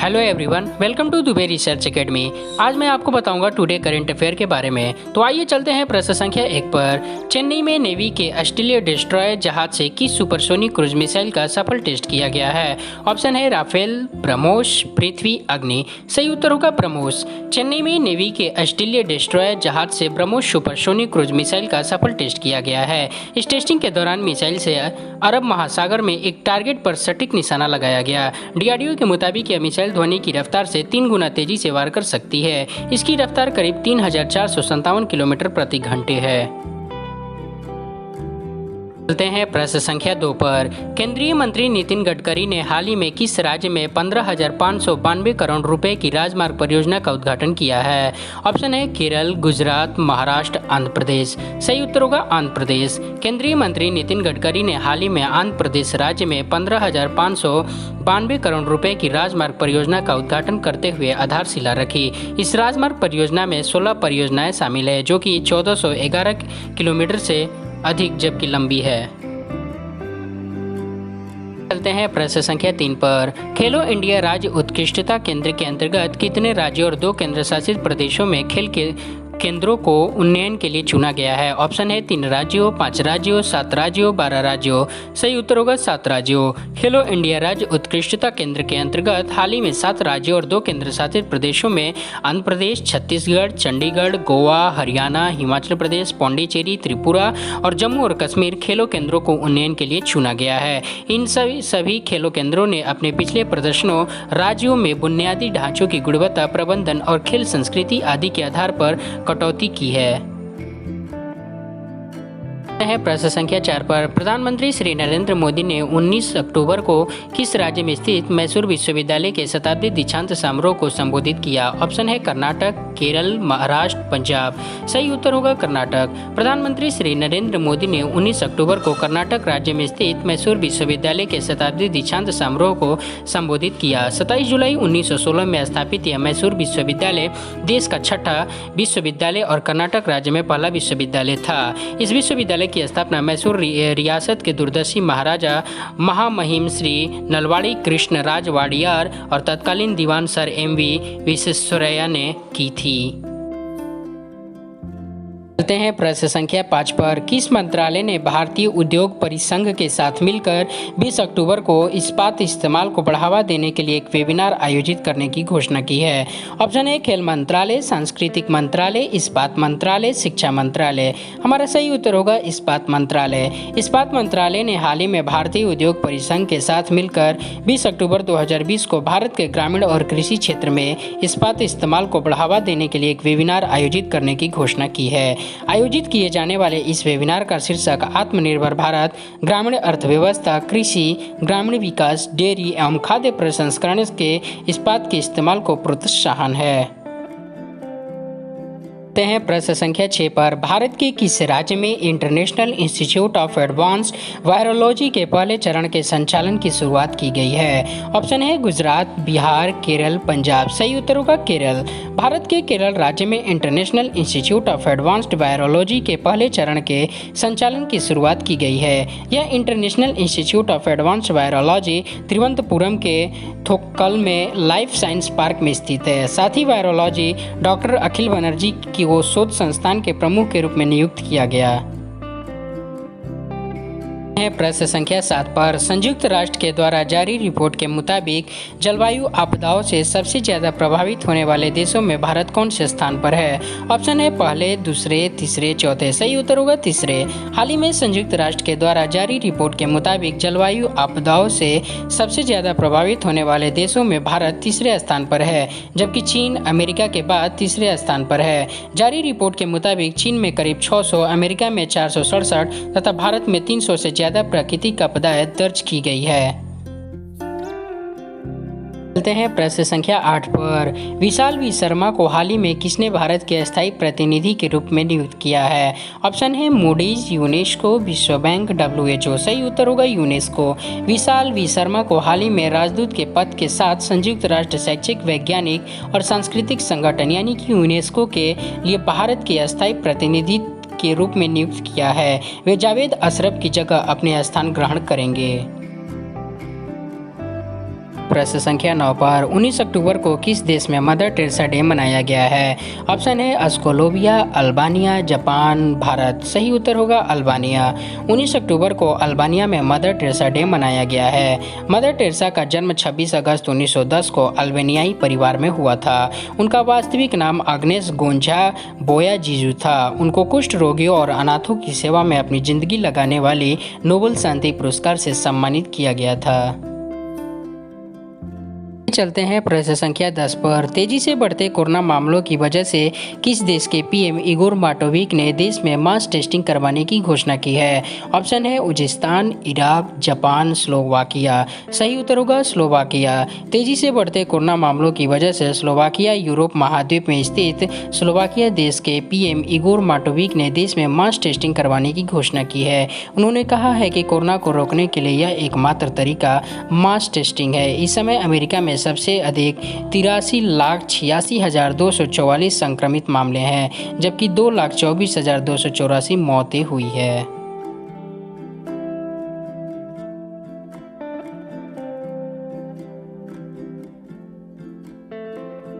Hello everyone, welcome to Dubey research academy. आज मैं आपको बताऊंगा टुडे करंट अफेयर के बारे में। तो आइए चलते हैं प्रश्न संख्या 1 पर। चेन्नई में नेवी के ऑस्ट्रेलिया डिस्ट्रॉयर जहाज से किस सुपरसोनिक क्रूज मिसाइल का सफल टेस्ट किया गया है? ऑप्शन है राफेल, ब्रह्मोस, पृथ्वी, अग्नि। सही उत्तर होगा ब्रह्मोस। चेन्नई में नेवी के ऑस्ट्रेलिया डिस्ट्रॉयर जहाज से ब्रह्मोस सुपरसोनिक क्रूज मिसाइल का सफल टेस्ट किया गया है। इस टेस्टिंग के दौरान मिसाइल से अरब महासागर में एक टारगेट पर सटीक निशाना लगाया गया। डीआरडीओ के मुताबिक यह मिसाइल ध्वनि की रफ्तार से 3 गुना तेजी से वार कर सकती है। इसकी रफ्तार करीब 3457 किलोमीटर प्रति घंटे है। चलते हैं प्रश्न संख्या 2 पर। केंद्रीय मंत्री नितिन गडकरी ने हाल ही में किस राज्य में 15,592 करोड़ रुपए की राजमार्ग परियोजना का उद्घाटन किया है? ऑप्शन है केरल, गुजरात, महाराष्ट्र, आंध्र प्रदेश। सही उत्तर होगा आंध्र प्रदेश। केंद्रीय मंत्री नितिन गडकरी ने हाल ही में आंध्र प्रदेश राज्य में 15,592 करोड़ रुपए की राजमार्ग परियोजना का उद्घाटन करते हुए आधारशिला रखी। इस राजमार्ग परियोजना में 16 परियोजनाएं शामिल है, जो कि 1411 किलोमीटर से अधिक जबकि लंबी है। चलते हैं प्रश्न संख्या 3 पर। खेलो इंडिया राज्य उत्कृष्टता केंद्र के अंतर्गत कितने राज्यों और 2 केंद्र शासित प्रदेशों में खेल के केंद्रों को उन्नयन के लिए चुना गया है? ऑप्शन है 3 राज्यों, 5 राज्यों, 7 राज्यों, 12 राज्यों। सही उत्तर होगा 7 राज्यों। खेलो इंडिया राज्य उत्कृष्टता केंद्र के अंतर्गत हाल ही में 7 राज्यों और 2 केंद्र शासित प्रदेशों में आंध्र प्रदेश, छत्तीसगढ़, चंडीगढ़, गोवा, हरियाणा, हिमाचल प्रदेश, पौंडीचेरी, त्रिपुरा और जम्मू और कश्मीर खेलों केंद्रों को उन्नयन के लिए चुना गया है। इन सभी खेलों केंद्रों ने अपने पिछले प्रदर्शनों राज्यों में बुनियादी ढांचों की गुणवत्ता, प्रबंधन और खेल संस्कृति आदि के आधार पर कटौती की है। प्रश्न संख्या 4 पर। प्रधानमंत्री श्री नरेंद्र मोदी ने 19 अक्टूबर को किस राज्य में स्थित मैसूर विश्वविद्यालय के शताब्दी दीक्षांत समारोह को संबोधित किया? ऑप्शन है कर्नाटक, केरल, महाराष्ट्र, पंजाब। सही उत्तर होगा कर्नाटक। प्रधानमंत्री श्री नरेंद्र मोदी ने 19 अक्टूबर को कर्नाटक राज्य में स्थित मैसूर विश्वविद्यालय के शताब्दी दीक्षांत समारोह को संबोधित किया। 27 जुलाई 1916 में स्थापित यह मैसूर विश्वविद्यालय देश का 6ठा विश्वविद्यालय और कर्नाटक राज्य में पहला विश्वविद्यालय था। इस विश्वविद्यालय की स्थापना मैसूर रियासत के दूरदर्शी महाराजा महामहिम श्री नलवाड़ी कृष्ण राज वाडियार और तत्कालीन दीवान सर एम.वी. विश्वेश्वरैया ने की थी। चलते हैं प्रश्न संख्या 5 पर। किस मंत्रालय ने भारतीय उद्योग परिसंघ के साथ मिलकर 20 अक्टूबर को इस्पात इस्तेमाल को बढ़ावा देने के लिए एक वेबिनार आयोजित करने की घोषणा की है? ऑप्शन है खेल मंत्रालय, सांस्कृतिक मंत्रालय, इस्पात मंत्रालय, शिक्षा मंत्रालय। हमारा सही उत्तर होगा इस्पात मंत्रालय। इस्पात मंत्रालय ने हाल ही में भारतीय उद्योग परिसंघ के साथ मिलकर 20 अक्टूबर 2020 को भारत के ग्रामीण और कृषि क्षेत्र में इस्पात इस्तेमाल को बढ़ावा देने के लिए एक वेबिनार आयोजित करने की घोषणा की है। आयोजित किए जाने वाले इस वेबिनार का शीर्षक आत्मनिर्भर भारत, ग्रामीण अर्थव्यवस्था, कृषि, ग्रामीण विकास, डेयरी एवं खाद्य प्रसंस्करण के इस्पात के इस्तेमाल को प्रोत्साहन है। हैं प्रश्न संख्या 6 पर। भारत के किस राज्य में international institute of advanced virology के पहले चरण के संचालन की शुरुआत की गई है? ऑप्शन है गुजरात, बिहार, केरल, पंजाब। सही उत्तर होगा केरल। भारत के केरल राज्य में international institute of advanced virology के पहले चरण के संचालन की शुरुआत की गई है। यह international institute of advanced virology Thiruvananthapuram के थोक्कल में लाइफ साइंस पार्क में स्थित है। साथ ही वायरोलॉजी डॉक्टर अखिल बनर्जी की वो शोध संस्थान के प्रमुख के रूप में नियुक्त किया गया है। प्रश्न संख्या 7 पर। संयुक्त राष्ट्र के द्वारा जारी रिपोर्ट के मुताबिक जलवायु आपदाओं से सबसे ज्यादा प्रभावित होने वाले देशों में भारत कौन से स्थान पर है? ऑप्शन है पहले, दूसरे, तीसरे, चौथे। सही उत्तर होगा तीसरे। हाल ही में संयुक्त राष्ट्र के द्वारा जारी रिपोर्ट के मुताबिक जलवायु आपदाओं से सबसे ज्यादा प्रभावित होने वाले देशों में भारत तीसरे स्थान पर है, जबकि चीन अमेरिका के बाद तीसरे स्थान पर है। जारी रिपोर्ट के मुताबिक चीन में करीब 600, अमेरिका में 467 तथा भारत में 300 से ज्यादा प्राकृतिक आपदाएं दर्ज की गई है। चलते हैं प्रश्न संख्या 8 पर। विशाल वी शर्मा को हाल ही में किसने भारत के अस्थायी प्रतिनिधि के रूप में नियुक्त किया है? ऑप्शन है मूडीज, यूनेस्को, विश्व बैंक, WHO। सही उत्तर होगा यूनेस्को। विशाल वी शर्मा को हाल ही में राजदूत के पद के साथ संयुक्त राष्ट्र शैक्षिक, वैज्ञानिक और सांस्कृतिक संगठन यानी कि यूनेस्को के लिए भारत के अस्थायी प्रतिनिधि के रूप में नियुक्त किया है। वे जावेद अशरफ की जगह अपने स्थान ग्रहण करेंगे। प्रश्न संख्या 9 पर 19 अक्टूबर को किस देश में मदर टेरेसा डे मनाया गया है? ऑप्शन है अस्कोलोविया, अल्बानिया, जापान, भारत। सही उत्तर होगा अल्बानिया। 19 अक्टूबर को अल्बानिया में मदर टेरेसा डे मनाया गया है। मदर टेरेसा का जन्म 26 अगस्त 1910 को अल्बानियाई परिवार में हुआ था। उनका वास्तविक नाम आग्नेस गोंजा बोयाजिजू था। उनको कुष्ठ रोगियों और अनाथों की सेवा में अपनी जिंदगी लगाने वाली नोबेल शांति पुरस्कार से सम्मानित किया गया था। चलते हैं प्रश्न संख्या 10 पर। तेजी से बढ़ते कोरोना मामलों की वजह से किस देश के पीएम इगोर माटोविक ने देश में मास टेस्टिंग करवाने की घोषणा की है? ऑप्शन है उज्बेकिस्तान, इराक, जापान, स्लोवाकिया। सही उत्तर होगा स्लोवाकिया। तेजी से बढ़ते कोरोना मामलों की वजह से स्लोवाकिया यूरोप महाद्वीप में स्थित स्लोवाकिया देश के पीएम इगोर माटोविक ने देश में मास टेस्टिंग करवाने की घोषणा की है। उन्होंने कहा है कि कोरोना को रोकने के लिए यह एकमात्र तरीका मास टेस्टिंग है। इस समय अमेरिका में सबसे अधिक 83,86,244 संक्रमित मामले हैं, जबकि 2,24,284 मौतें हुई है।